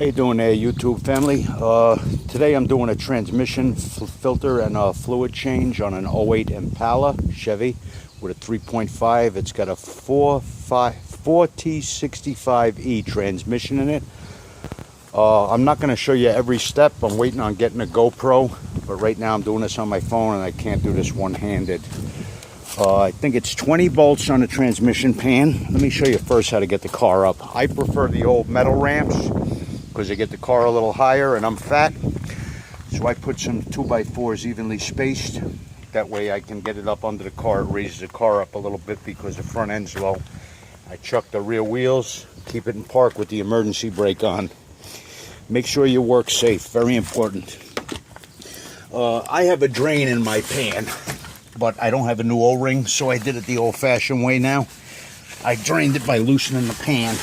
How you doing there, YouTube family? Today I'm doing a transmission filter and a fluid change on an '08 Impala Chevy with a 3.5. It's got a 4T65E transmission in it. I'm not going to show you every step. I'm waiting on getting a GoPro, but right now I'm doing this on my phone and I can't do this one-handed. I think it's 20 bolts on the transmission pan. Let me show you first how to get the car up. I prefer the old metal ramps because they get the car a little higher, and I'm fat, so I put some 2x4s evenly spaced. That way I can get it up under the car. It raises the car up a little bit because the front end's low. I chuck the rear wheels, keep it in park with the emergency brake on. Make sure you work safe, very important. I have a drain in my pan, but I don't have a new O-ring, so I did it the old-fashioned way now. I drained it by loosening the pan.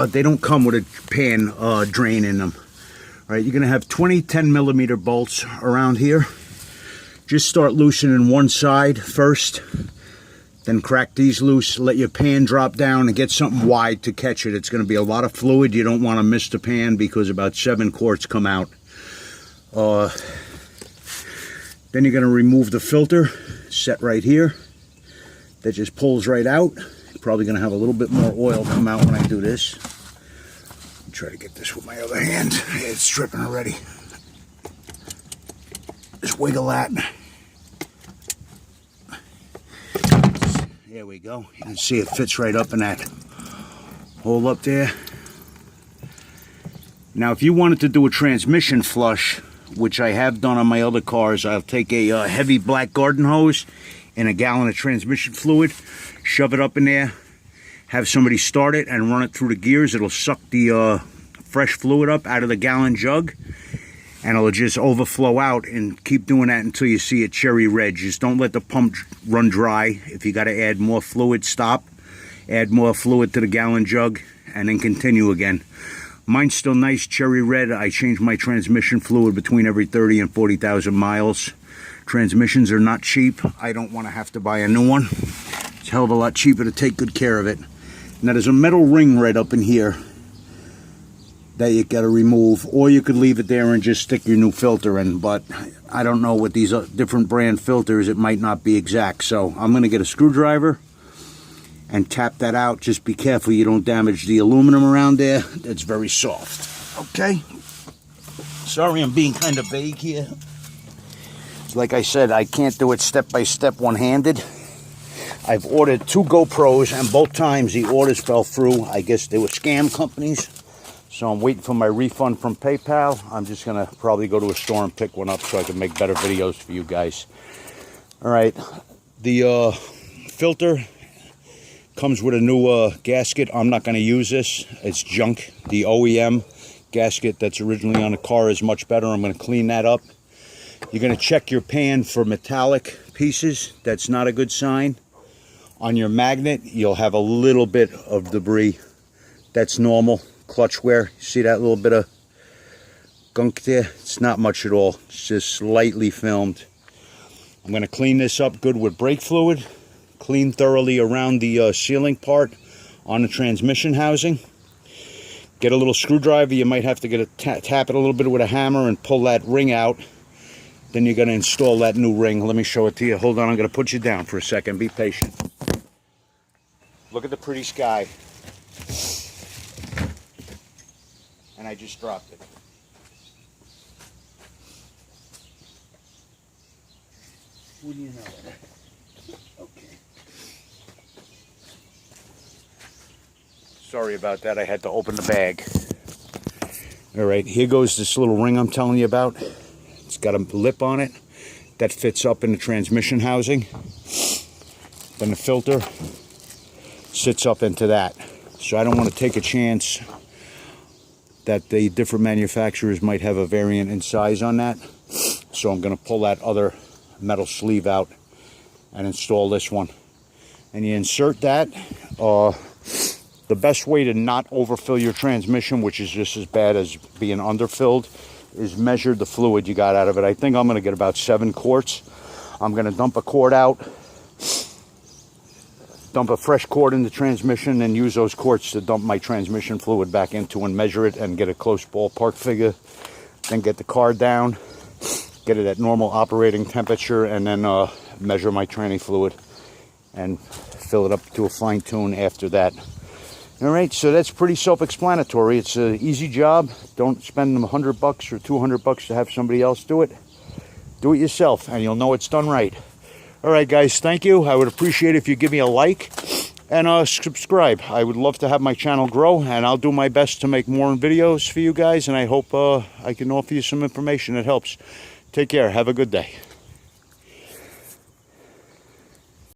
They don't come with a pan drain in them. All right, you're going to have 20 10mm bolts around here. Just start loosening one side first, then crack these loose, let your pan drop down and get something wide to catch it. It's going to be a lot of fluid. You don't want to miss the pan because about 7 quarts come out. Then you're going to remove the filter, set right here. That just pulls right out. Probably going to have a little bit more oil come out when I do this. Try to get this with my other hand. Yeah, it's dripping already. Just wiggle that. There we go. You can see it fits right up in that hole up there. Now, if you wanted to do a transmission flush, which I have done on my other cars, I'll take a heavy black garden hose and a gallon of transmission fluid, shove it up in there, have somebody start it and run it through the gears. It'll suck the fresh fluid up out of the gallon jug, and it'll just overflow out, and keep doing that until you see it cherry red. Just don't let the pump run dry. If you got to add more fluid, stop, add more fluid to the gallon jug, and then continue again. Mine's still nice cherry red. I change my transmission fluid between every 30 and 40,000 miles. Transmissions are not cheap. I don't want to have to buy a new one. It's a hell of a lot cheaper to take good care of it. Now there's a metal ring right up in here that you got to remove, or you could leave it there and just stick your new filter in, but I don't know with these different brand filters, it might not be exact. So I'm going to get a screwdriver and tap that out. Just be careful you don't damage the aluminum around there. That's very soft. Okay? Sorry I'm being kind of vague here. Like I said, I can't do it step by step one-handed. I've ordered 2 GoPros, and both times the orders fell through. I guess they were scam companies. So I'm waiting for my refund from PayPal. I'm just going to probably go to a store and pick one up so I can make better videos for you guys. All right. The filter comes with a new gasket. I'm not going to use this. It's junk. The OEM gasket that's originally on the car is much better. I'm going to clean that up. You're going to check your pan for metallic pieces. That's not a good sign. On your magnet, you'll have a little bit of debris. That's normal. Clutch wear. See that little bit of gunk there? It's not much at all. It's just slightly filmed. I'm going to clean this up good with brake fluid. Clean thoroughly around the sealing part on the transmission housing. Get a little screwdriver. You might have to get tap it a little bit with a hammer and pull that ring out. Then you're going to install that new ring. Let me show it to you. Hold on, I'm going to put you down for a second. Be patient. Look at the pretty sky. And I just dropped it. Wouldn't you know it? Okay. Sorry about that. I had to open the bag. All right, here goes this little ring I'm telling you about. It's got a lip on it that fits up in the transmission housing. Then the filter sits up into that. So I don't want to take a chance that the different manufacturers might have a variant in size on that. So I'm going to pull that other metal sleeve out and install this one. And you insert that. The best way to not overfill your transmission, which is just as bad as being underfilled, is measure the fluid you got out of it. I think I'm going to get about 7 quarts. I'm going to dump a quart out, dump a fresh quart in the transmission and use those quarts to dump my transmission fluid back into and measure it and get a close ballpark figure. Then get the car down, get it at normal operating temperature, and then measure my tranny fluid and fill it up to a fine tune after that. All right, so that's pretty self-explanatory. It's an easy job. Don't spend them $100 or $200 to have somebody else do it. Do it yourself, and you'll know it's done right. All right, guys, thank you. I would appreciate it if you give me a like and subscribe. I would love to have my channel grow, and I'll do my best to make more videos for you guys, and I hope I can offer you some information that helps. Take care. Have a good day.